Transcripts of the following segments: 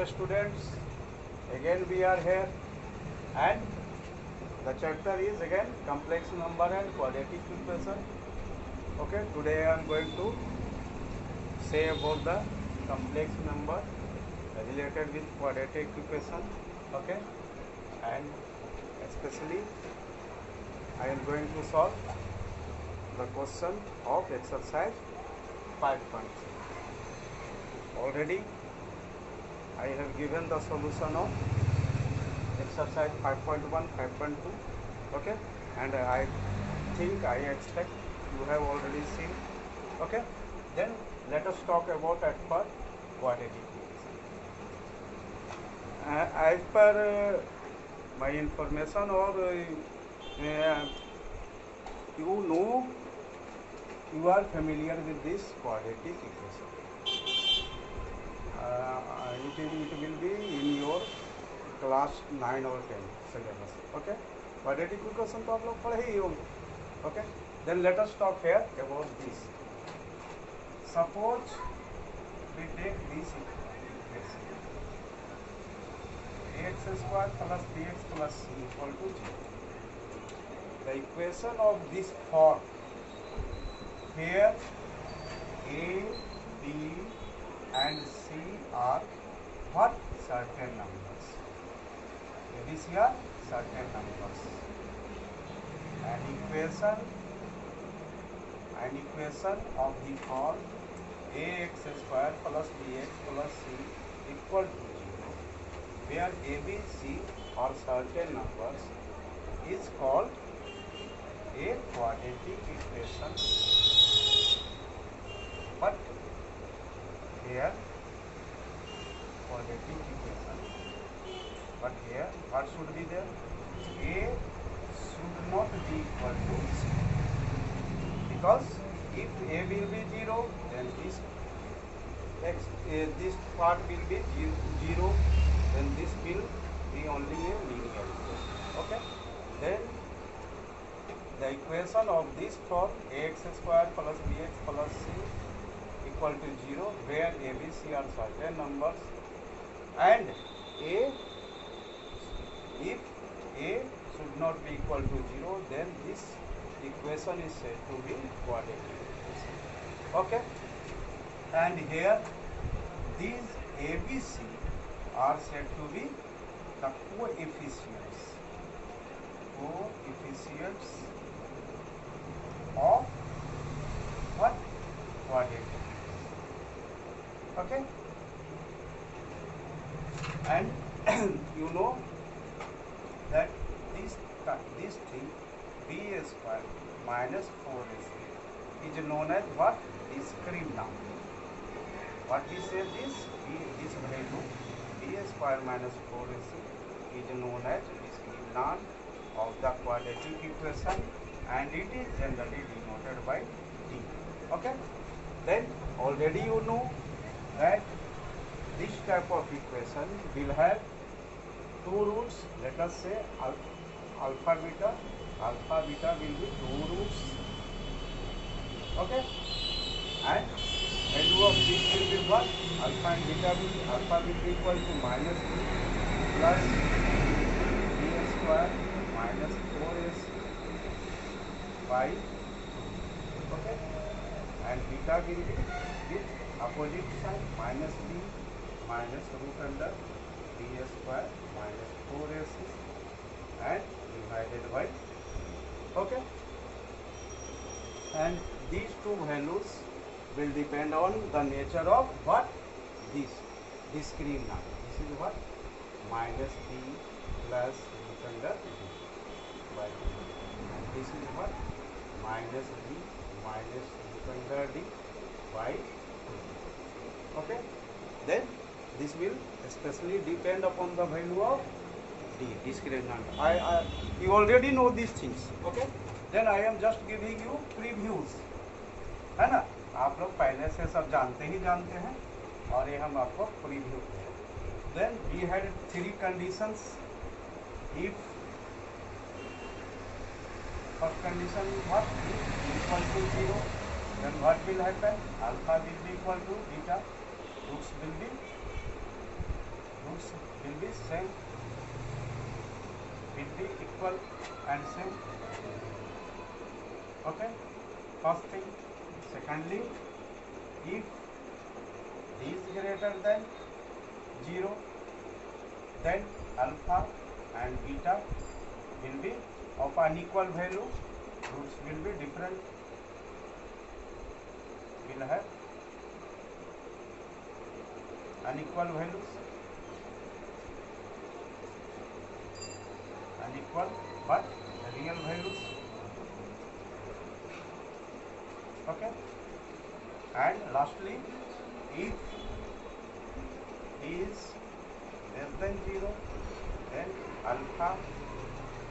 students, again we are here, and the chapter is again complex number and quadratic equation. Okay, today I am going to say about the complex number related with quadratic equation. Okay, and especially I am going to solve the question of exercise 5.3. Already I have given the solution of exercise 5.1, 5.2. Okay, and I expect you have already seen. Okay, then let us talk about as per quadratic equation. As per my information, or you are familiar with this quadratic equation. It will be in your class 9 और 10 syllabus. Okay, quadratic equation तो आप लोग पढ़े ही होंगे. Okay, then let us talk here about this. Suppose we take this equation ax square plus bx plus c equal to 0. The equation of this form where a, b and c are what? Certain numbers. These are certain numbers. An equation of the form ax square plus bx plus c equal to 0, where a, b, c are certain numbers, is called a quadratic equation. But here quadratic equation. But here, what should be there? A should not be equal to C. Because if A will be 0, then this part will be 0, then this will be only a linear equation. Okay? Then the equation of this form ax square plus bx plus c equal to 0, where a, b, c are certain numbers, and if a should not be equal to 0, then this equation is said to be quadratic equation. Okay, and here these a, b, c are said to be the coefficients of what? Quadratic. Okay, and you know that this thing b square minus 4ac is known as what? Discrete number. What we say, this value b square minus 4ac is known as discrete number of the quadratic equation, and it is generally denoted by d. Okay, then already you know that this type of equation will have two roots. Let us say alpha beta will be two roots. Okay, and value of this will be what? Alpha and beta will be equal to minus b plus b square minus 4ac by 2. Okay, and beta will be with opposite sign minus b minus root under b square minus 4ac and divided by. Okay, and these two values will depend on the nature of what? This discrete number. This is what? Minus b plus root under b by 2, and this is what? Minus b minus root under d by 2. Okay, then this will especially depend upon the value of d, discrete number. You already know these things. Okay, then I am just giving you previews, है ना? आप लोग पहले से सब जानते हैं, और ये हम आपको preview. Then we had 3 conditions. If first condition what? Equal to 0, then what will happen? Alpha will be equal to beta, roots will be same, will be equal and same. Okay, first thing. Secondly, if d is greater than 0, then alpha and beta will be of unequal value, roots will be different, will have unequal values, unequal but real values. Okay, and lastly, if is less than 0, then alpha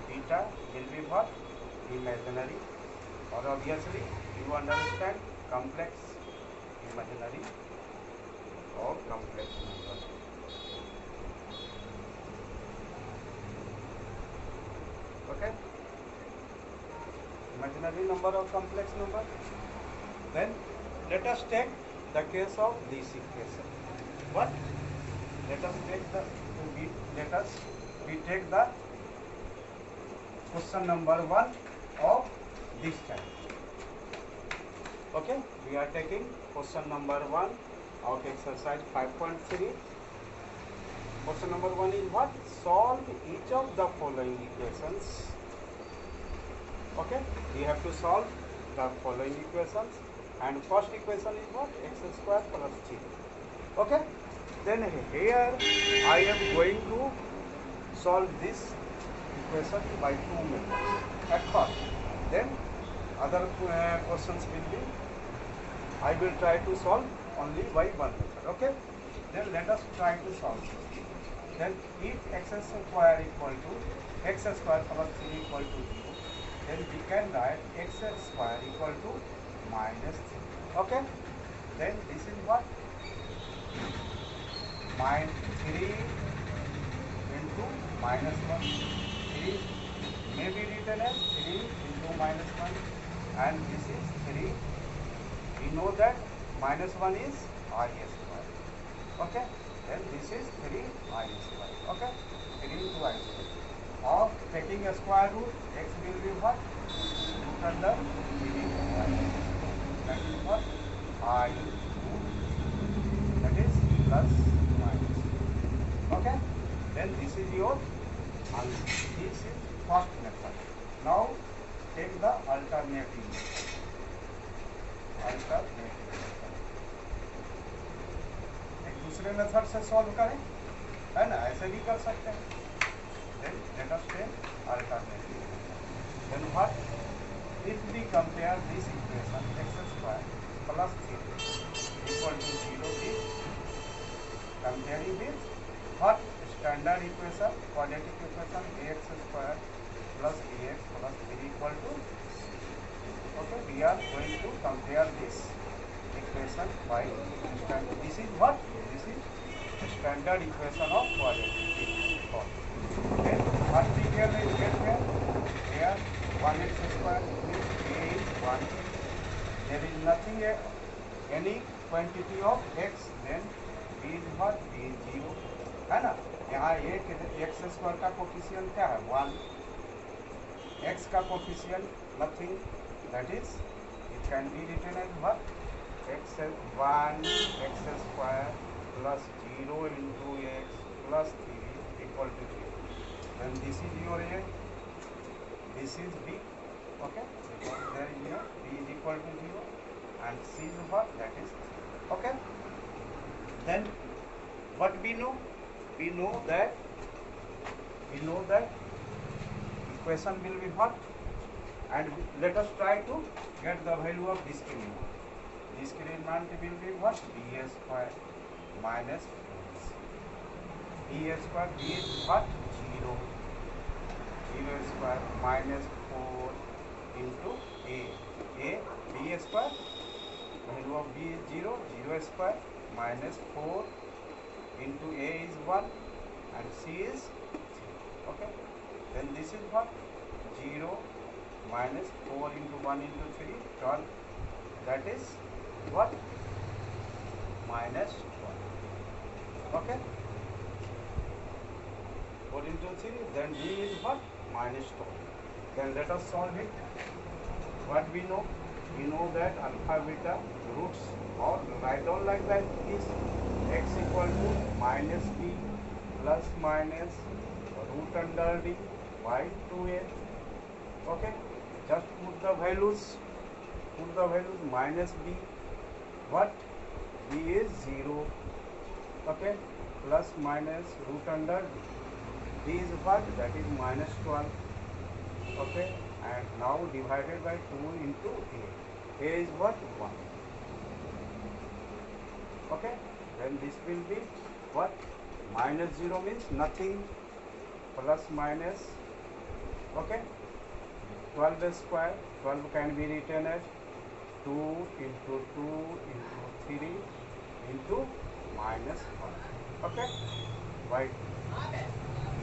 beta will be what? Imaginary, or obviously you understand complex, imaginary or complex number. Okay, imaginary number or complex number. Then let us take the case of this equation. What? Let us take we take the question number 1 of this chapter. Okay, we are taking question number 1 of exercise 5.3. Question number 1 is what? Solve each of the following equations. Okay, we have to solve the following equations, and first equation is what? X square plus 3. Okay, then here I am going to solve this equation by 2 methods at first. Then other questions will be, I will try to solve only by 1 method. Okay, then let us try to solve this. Then if x square equal to x square plus 3 equal to 0, then we can write x square equal to minus 3. Okay, then this is what? Minus 3 into minus 1. 3 may be written as 3 into minus 1, and this is 3. We know that minus 1 is I square. Okay, then this is 3 I square. Okay, 3 into I square. Or taking a square root, x will be what? Root under 3 I. That is what? I root. That is plus minus. Okay, then this is your answer. This is first method. Now take the alternative method. एक दूसरे method से solve करें, है ना? ऐसे भी कर सकते हैं. Then let us take alternative method. Then what? If we compare this equation x square plus 3 equal to 0 is comparing with what? Standard equation, quadratic equation ax square plus bx plus 3 equal to 0. Okay, we are going to compare this equation by standard. This is what? This is standard equation of quadratic form. Then what we get here? Here 1x square means a is 1. There is nothing, any quantity of x, then b is what? b is 0. है ना? यहाँ एक x square का coefficient क्या है? 1. x का coefficient nothing. That is, it can be written as what? X 1 x square plus 0 into x plus 3 equal to 0. Then this is your a, this is b. Okay, because there is here b is equal to 0 and c is what? That is 3. Okay, then what we know? We know that equation will be what? And let us try to get the value of discriminant. Discriminant will be what? b square minus 4. b square, b is what? 0. 0 square minus 4 into a. b square, value of b is 0. 0 square minus 4 into a is 1 and c is 3. Okay, then this is what? 0 minus 4 into 1 into 3, 12. That is what? Minus 1. Okay. into 3, then b is what? Minus 12. Then let us solve it. What we know? We know that alpha beta roots, or write down like that is x equal to minus b plus minus root under d by 2a. Okay, just put the values minus b, what? b is 0. Okay, plus minus root under d. d is what? That is minus 12. Okay, and now divided by 2 into a. A is what? 1. Okay, then this will be what? Minus 0 means nothing, plus minus. Okay, 12 square, 12 can be written as 2 into 2 into 3 into minus 1. Okay, right.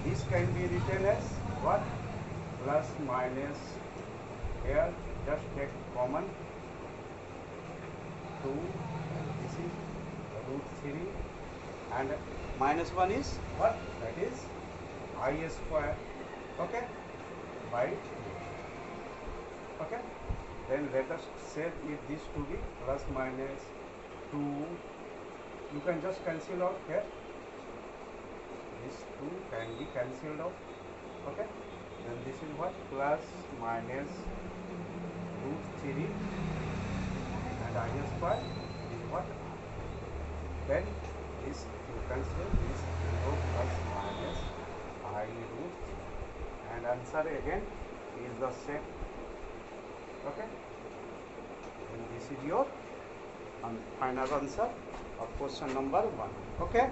This can be written as what? Plus minus, here just take common 2, this is root 3, and minus 1 is what? That is I square. Okay, by 2. Okay, then let us say if this to be plus minus 2, you can just cancel out here. This 2 can be cancelled out. Okay, then this is what? Plus minus root 3 and I square is what? Then this you can say this 0 plus minus I root 3, and answer again is the same. Okay, and this is your final answer of question number 1. Okay.